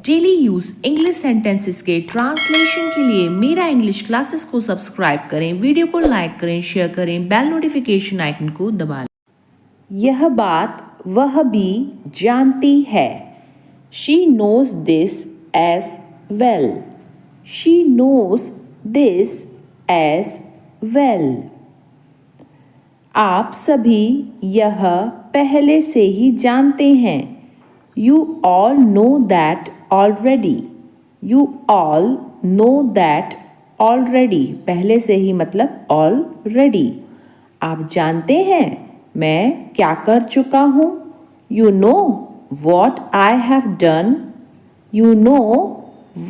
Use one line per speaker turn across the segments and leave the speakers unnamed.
Daily use English sentences के translation के लिए मेरा इंग्लिश क्लासेस को सब्सक्राइब करें, वीडियो को लाइक करें, शेयर करें, बेल नोटिफिकेशन आइकन को दबा लें। यह बात वह भी जानती है। She knows this as well. She knows this as well. आप सभी यह पहले से ही जानते हैं। You all know that already. You all know that already. पहले से ही मतलब already. आप जानते हैं मैं क्या कर चुका हूँ। You know what I have done. You know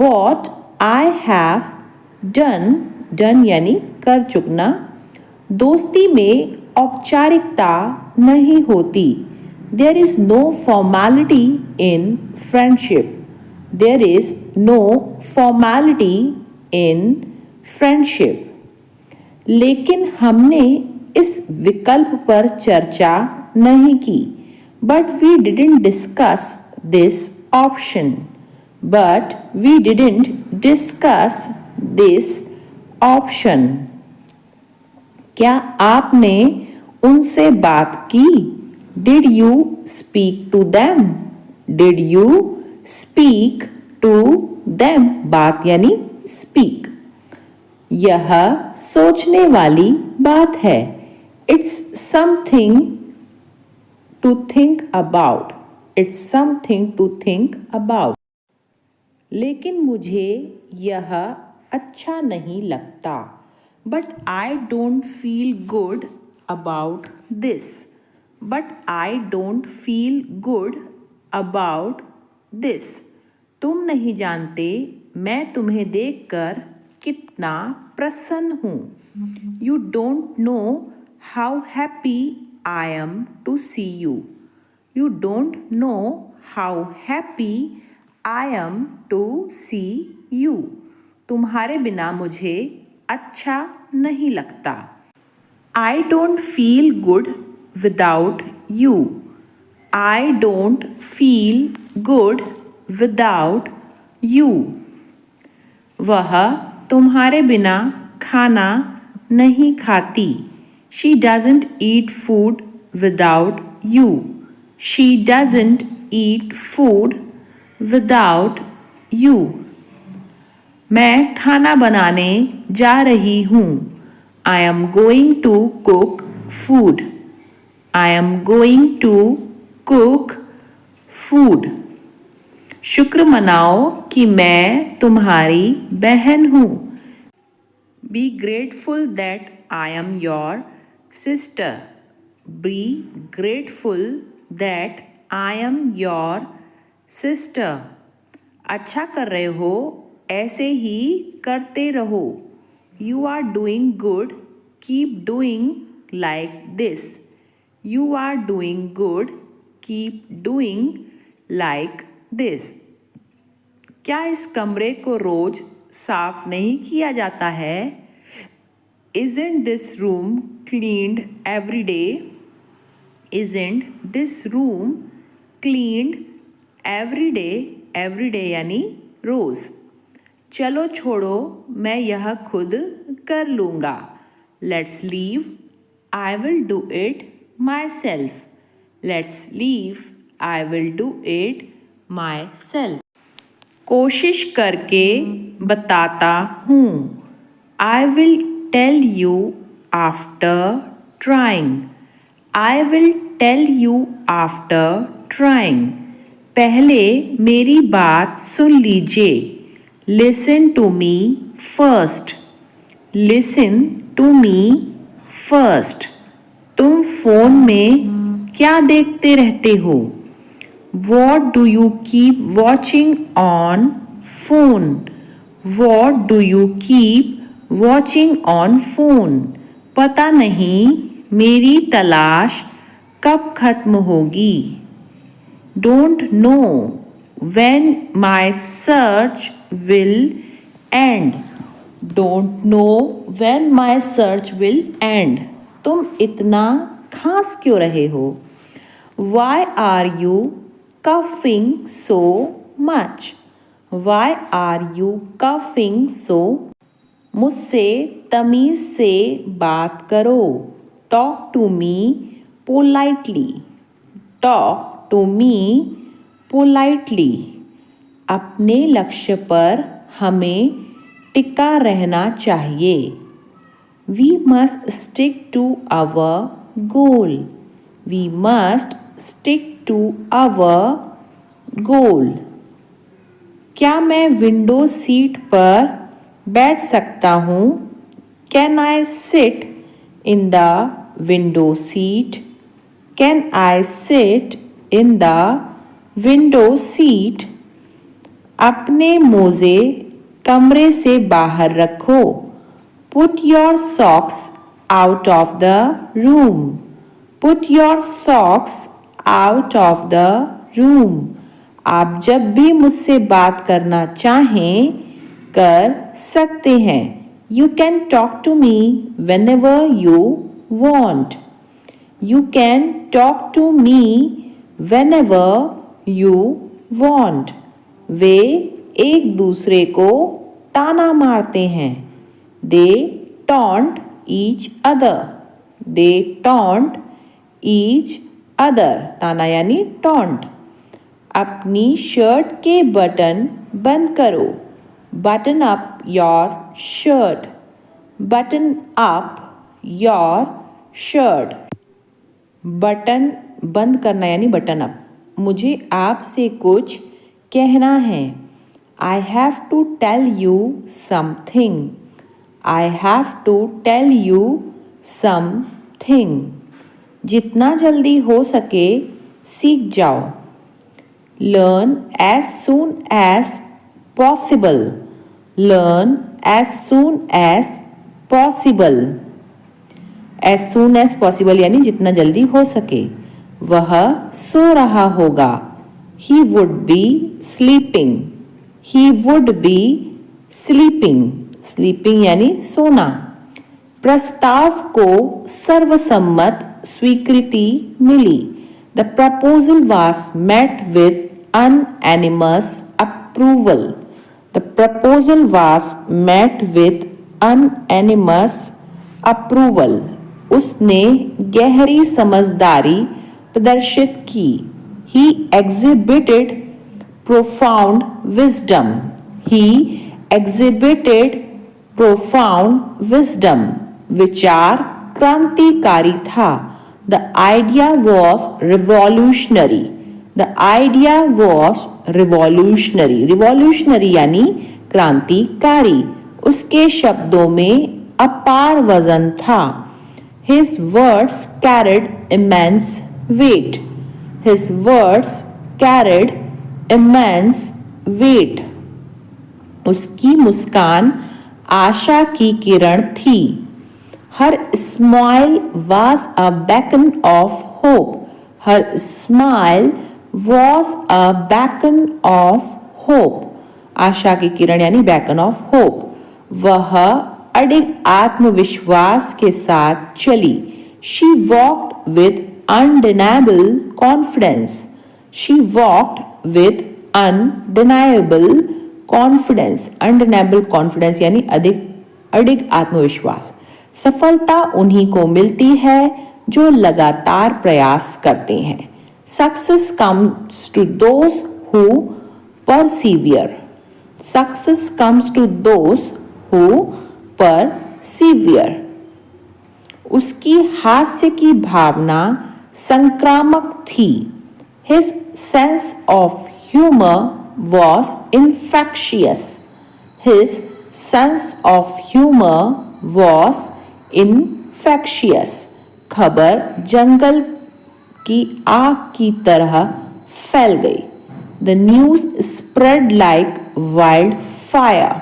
what I have done. Done यानी कर चुकना। दोस्ती में औपचारिकता नहीं होती। There is no formality in friendship. There is no formality in friendship. लेकिन हमने इस विकल्प पर चर्चा नहीं की. But we didn't discuss this option. But we didn't discuss this option. क्या आपने उनसे बात की? Did you speak to them? Did you speak to them? बात यानी speak. यह सोचने वाली बात है. It's something to think about. It's something to think about. लेकिन मुझे यह अच्छा नहीं लगता. But I don't feel good about this. But I don't feel good about this. तुम नहीं जानते मैं तुम्हें देखकर कितना प्रसन्न हूँ. You don't know how happy I am to see you. You don't know how happy I am to see you. तुम्हारे बिना मुझे अच्छा नहीं लगता. I don't feel good without you. I don't feel good without you. वह तुम्हारे बिना खाना नहीं खाती. She doesn't eat food without you. She doesn't eat food without you. मैं खाना बनाने जा रही हूँ. I am going to cook food. I am going to cook food. शुक्र मनाओ कि मैं तुम्हारी बहन हूँ. Be grateful that I am your sister. Be grateful that I am your sister. अच्छा कर रहे हो, ऐसे ही करते रहो. You are doing good. Keep doing like this. You are doing good. Keep doing like this. क्या इस कमरे को रोज साफ नहीं किया जाता है? Isn't this room cleaned every day? Isn't this room cleaned every day? Every day यानी रोज. चलो छोड़ो मैं यह खुद कर लूँगा. Let's leave. I will do it myself. Let's leave. I will do it myself. कोशिश करके बताता हूँ. I will tell you after trying. I will tell you after trying. पहले मेरी बात सुन लीजिए. Listen to me first. Listen to me first. तुम phone में क्या देखते रहते हो? What do you keep watching on phone? What do you keep watching on phone? पता नहीं मेरी तलाश कब खत्म होगी. Don't know when my search will end. Don't know when my search will end. तुम इतना खांस क्यों रहे हो? Why are you coughing so much? Why are you coughing so? मुझसे तमीज से बात करो। Talk to me politely. Talk to me politely. अपने लक्ष्य पर हमें टिका रहना चाहिए। We must stick to our goal. We must stick to our goal. क्या मैं विंडो सीट पर बैठ सकता हूँ? Can I sit in the window seat? Can I sit in the window seat? अपने मोजे कमरे से बाहर रखो। Put your socks out of the room. Put your socks out of the room. आप जब भी मुझसे बात करना चाहें कर सकते हैं। You can talk to me whenever you want. You can talk to me whenever you want. वे एक दूसरे को ताना मारते हैं। They taunt each other. They taunt each other. ताना यानी टॉन्ट। अपनी शर्ट के बटन बंद करो। Button up your shirt. Button up your shirt. Button बंद करना यानी बटन अप। मुझे आपसे कुछ कहना है। I have to tell you something. I have to tell you something. जितना जल्दी हो सके सीख जाओ। Learn as soon as possible. Learn as soon as possible. As soon as possible यानी जितना जल्दी हो सके। वह सो रहा होगा। He would be sleeping. He would be sleeping. Sleeping यानी सोना। प्रस्ताव को सर्वसम्मत स्वीकृति मिली। The proposal was met with unanimous approval. The proposal was met with unanimous approval. उसने गहरी समझदारी प्रदर्शित की। He exhibited profound wisdom. He exhibited profound wisdom. विचार क्रांतिकारी था। The idea was revolutionary. The idea was revolutionary. Revolutionary यानी क्रांतिकारी। उसके शब्दों में अपार वजन था। His words carried immense weight. His words carried immense weight. उसकी मुस्कान आशा की किरण थी। Her smile was a beacon of hope. Her smile was a beacon of hope. आशा की किरण यानी beacon of hope. वह अडिग आत्मविश्वास के साथ चली। She walked with undeniable confidence. She walked with undeniable confidence. Undeniable confidence यानी अडिग आत्मविश्वास। सफलता उन्हीं को मिलती है जो लगातार प्रयास करते हैं। Success comes to those who persevere. Success comes to those who persevere. उसकी हास्य की भावना संक्रामक थी। His sense of humor was infectious. His sense of humor was infectious. खबर जंगल की आग की तरह फैल गई। The news spread like wildfire.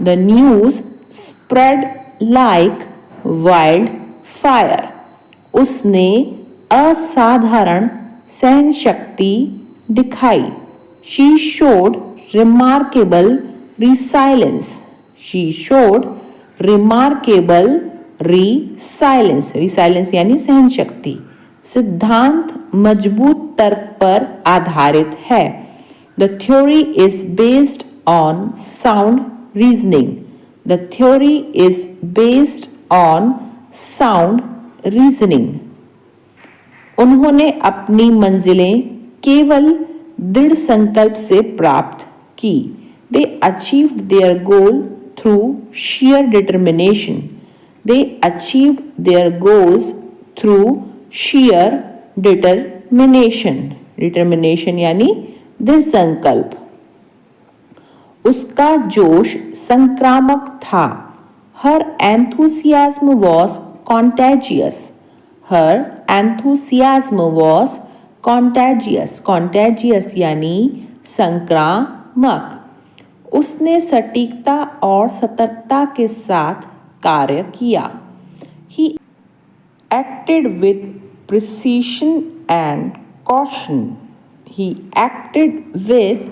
The news spread like wildfire. उसने असाधारण सहन शक्ति दिखाई। She showed remarkable resilience. She showed remarkable resilience. Resilience यानी सहन शक्ति। सिद्धांत मजबूत तर्क पर आधारित है। The theory is based on sound reasoning. The theory is based on sound reasoning. उन्होंने अपनी मंजिलें केवल दृढ़ संकल्प से प्राप्त की. They achieved their goal through sheer determination. They achieved their goals through sheer determination. Determination यानी दृढ़ संकल्प. उसका जोश संक्रामक था. Her enthusiasm was contagious. Her enthusiasm was contagious. Contagious यानी संक्रामक. उसने सटीकता और सतर्कता के साथ कार्य किया. He acted with precision and caution. He acted with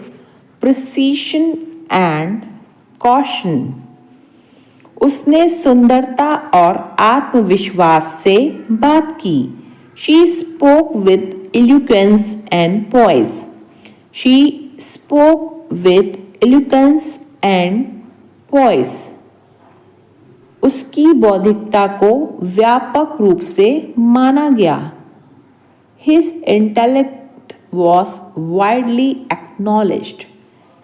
precision and caution. उसने सुंदरता और आत्मविश्वास से बात की. She spoke with eloquence and poise. She spoke with eloquence and poise. उसकी बौद्धिकता को व्यापक रूप से माना गया. His intellect was widely acknowledged.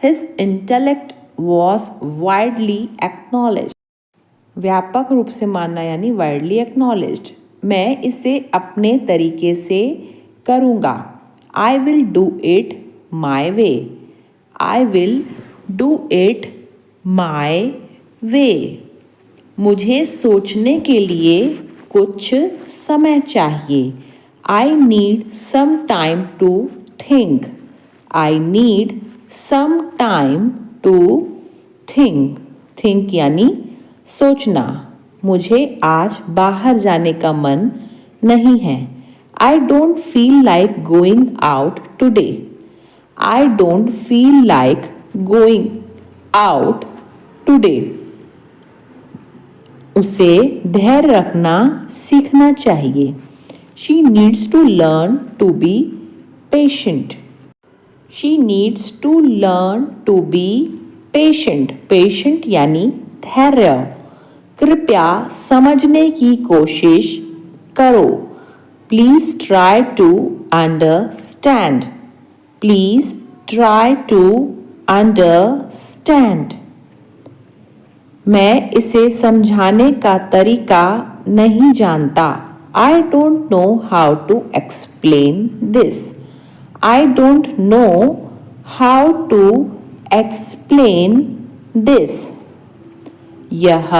His intellect was widely acknowledged. व्यापक रूप से मानना यानी widely acknowledged. मैं इसे अपने तरीके से करूँगा. I will do it my way. I will do it my way. मुझे सोचने के लिए कुछ समय चाहिए. I need some time to think. I need some time to think. Think यानी सोचना. मुझे आज बाहर जाने का मन नहीं है. I don't feel like going out today. I don't feel like going out today. उसे धैर्य रखना सीखना चाहिए. She needs to learn to be patient. She needs to learn to be patient. Patient यानी धैर्य. कृपया समझने की कोशिश करो. Please try to understand. Please try to understand. मैं इसे समझाने का तरीका नहीं जानता. I don't know how to explain this. I don't know how to explain this. यह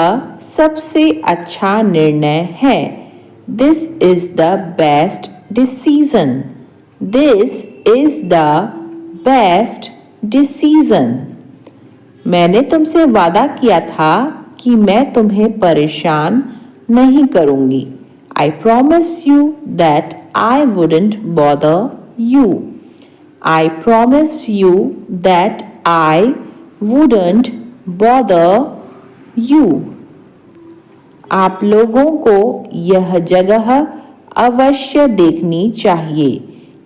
सबसे अच्छा निर्णय है. This is the best decision. This is the best decision. मैंने तुमसे वादा किया था कि मैं तुम्हें परेशान नहीं करूंगी. I promised you that I wouldn't bother you. I promised you that I wouldn't bother you. आप लोगों को यह जगह अवश्य देखनी चाहिए.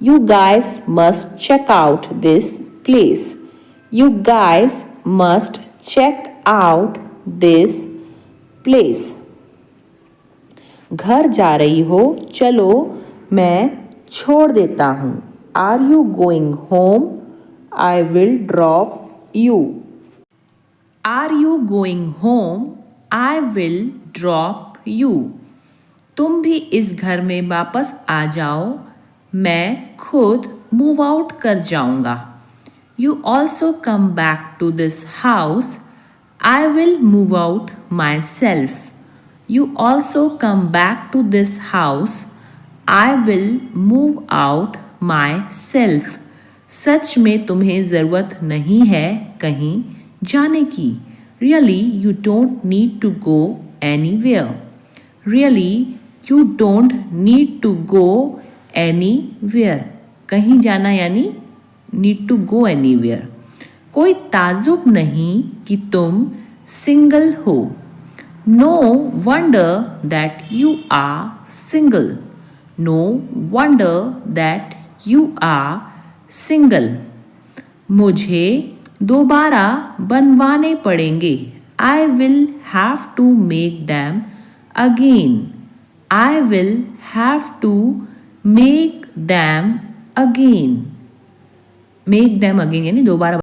You guys must check out this place. You guys must check out this place. घर जा रही हो? चलो मैं छोड़ देता हूँ. Are you going home? I will drop you. Are you going home? I will drop you. तुम भी इस घर में वापस आ जाओ. मैं खुद मूव आउट कर जाऊंगा. You also come back to this house. I will move out myself. You also come back to this house. I will move out myself. सच में तुम्हें ज़रूरत नहीं है कहीं जाने की. Really, you don't need to go anywhere. Really, you don't need to go anywhere. कहीं जाना यानी need to go anywhere. कोई ताजुब नहीं कि तुम सिंगल हो. No wonder that you are single. No wonder that you are single. मुझे दोबारा बनवाने पड़ेंगे। I will have to make them again. I will have to make them again. Make them again यानी दोबारा